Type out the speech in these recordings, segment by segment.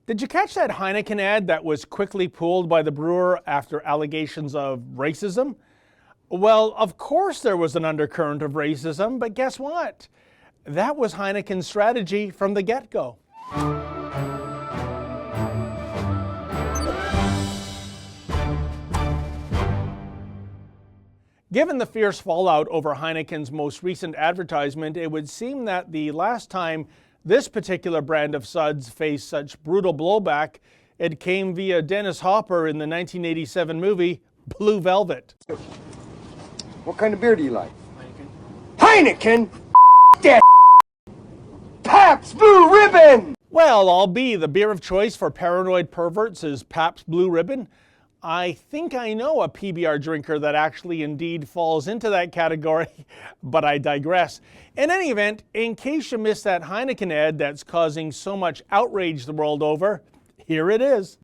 Did you catch that Heineken ad that was quickly pulled by the brewer after allegations of racism? Well, of course there was an undercurrent of racism, but guess what? That was Heineken's strategy from the get-go. Given the fierce fallout over Heineken's most recent advertisement, it would seem that the last time this particular brand of suds faced such brutal blowback, it came via Dennis Hopper in the 1987 movie Blue Velvet. What kind of beer do you like? Heineken? Heineken? That Pabst Blue Ribbon! Well, I'll be. The beer of choice for paranoid perverts is Pabst Blue Ribbon. I think I know a PBR drinker that actually indeed falls into that category, but I digress. In any event, in case you missed that Heineken ad that's causing so much outrage the world over, here it is.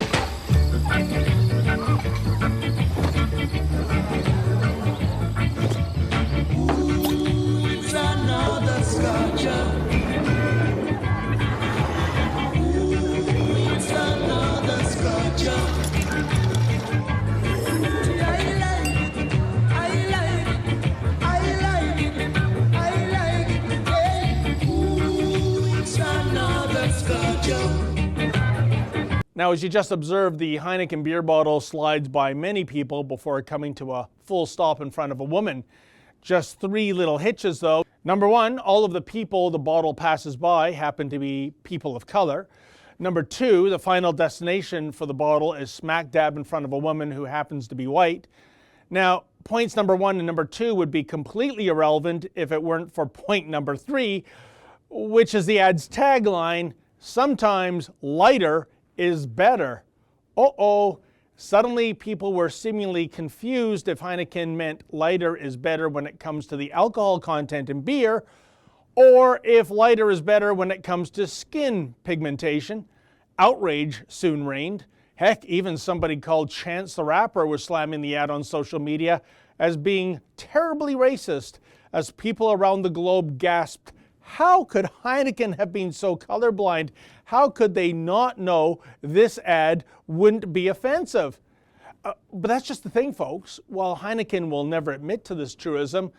Now, as you just observed, the Heineken beer bottle slides by many people before coming to a full stop in front of a woman. Just three little hitches, though. Number one, all of the people the bottle passes by happen to be people of color. Number two, the final destination for the bottle is smack dab in front of a woman who happens to be white. Now, points number one and number two would be completely irrelevant if it weren't for point number three, which is the ad's tagline, "Sometimes lighter is better." Uh-oh. Suddenly people were seemingly confused if Heineken meant lighter is better when it comes to the alcohol content in beer, or if lighter is better when it comes to skin pigmentation. Outrage soon reigned. Heck, even somebody called Chance the Rapper was slamming the ad on social media as being terribly racist, as people around the globe gasped, how could Heineken have been so colorblind? How could they not know this ad wouldn't be offensive? But that's just the thing, folks. While Heineken will never admit to this truism,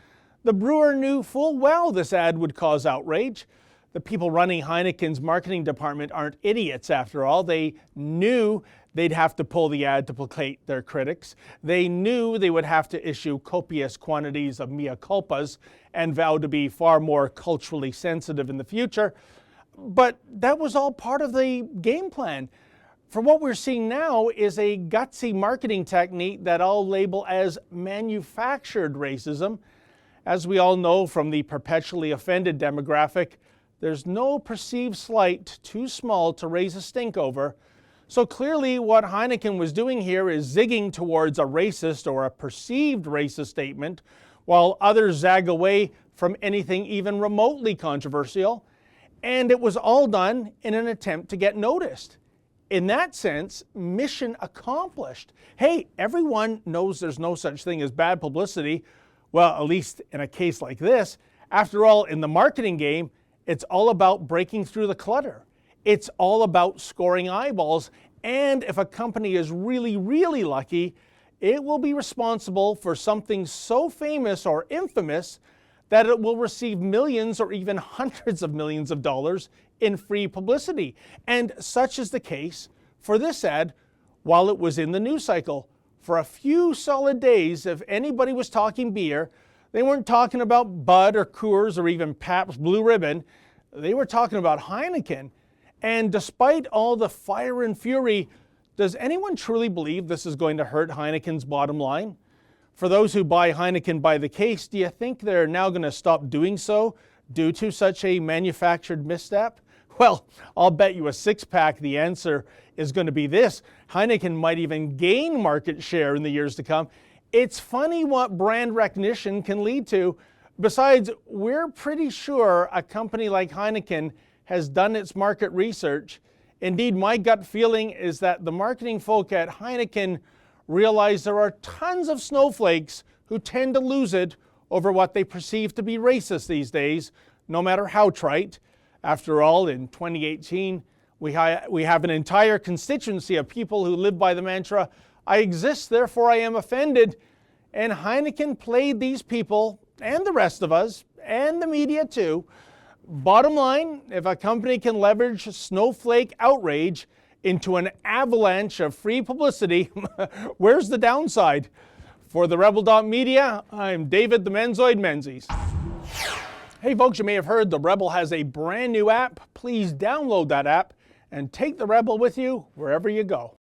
the brewer knew full well this ad would cause outrage. The people running Heineken's marketing department aren't idiots, after all. They knew they'd have to pull the ad to placate their critics. They knew they would have to issue copious quantities of mea culpas and vow to be far more culturally sensitive in the future. But that was all part of the game plan. For what we're seeing now is a gutsy marketing technique that I'll label as manufactured racism. As we all know from the perpetually offended demographic, there's no perceived slight too small to raise a stink over. So clearly what Heineken was doing here is zigging towards a racist or a perceived racist statement, while others zag away from anything even remotely controversial. And it was all done in an attempt to get noticed. In that sense, mission accomplished. Hey, everyone knows there's no such thing as bad publicity. Well, at least in a case like this. After all, in the marketing game, it's all about breaking through the clutter. It's all about scoring eyeballs. And if a company is really, really lucky, it will be responsible for something so famous or infamous that it will receive millions or even hundreds of millions of dollars in free publicity. And such is the case for this ad while it was in the news cycle. For a few solid days, if anybody was talking beer, they weren't talking about Bud or Coors or even Pabst Blue Ribbon. They were talking about Heineken. And despite all the fire and fury, does anyone truly believe this is going to hurt Heineken's bottom line? For those who buy Heineken by the case, do you think they're now going to stop doing so due to such a manufactured misstep? Well, I'll bet you a six-pack the answer is going to be this. Heineken might even gain market share in the years to come. It's funny what brand recognition can lead to. Besides, we're pretty sure a company like Heineken has done its market research. Indeed, my gut feeling is that the marketing folk at Heineken realize there are tons of snowflakes who tend to lose it over what they perceive to be racist these days, no matter how trite. After all, in 2018, We have an entire constituency of people who live by the mantra, I exist, therefore I am offended. And Heineken played these people, and the rest of us, and the media too. Bottom line, if a company can leverage snowflake outrage into an avalanche of free publicity, where's the downside? For the Rebel.Media, I'm David the Menzoid Menzies. Hey folks, you may have heard the Rebel has a brand new app. Please download that app and take the Rebel with you wherever you go.